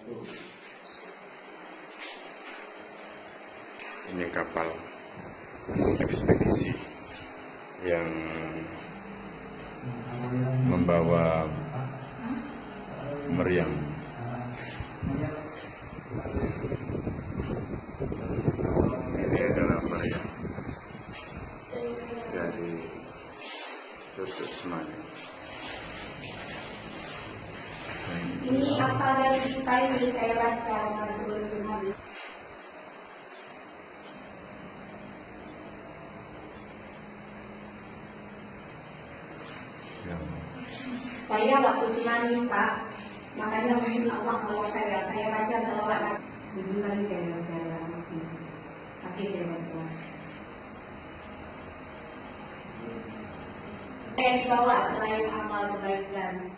Ini kapal ekspedisi yang membawa meriam. Ini adalah meriam dari Tutuk Semayang. Ini asal dari kita ini saya baca sebelum saya waktu tsunami Pak, makanya mungkin Allah bawa saya baca selawat. Tujuh kali saya baca kaki saya baca. Saya dibawa selain amal kebaikan.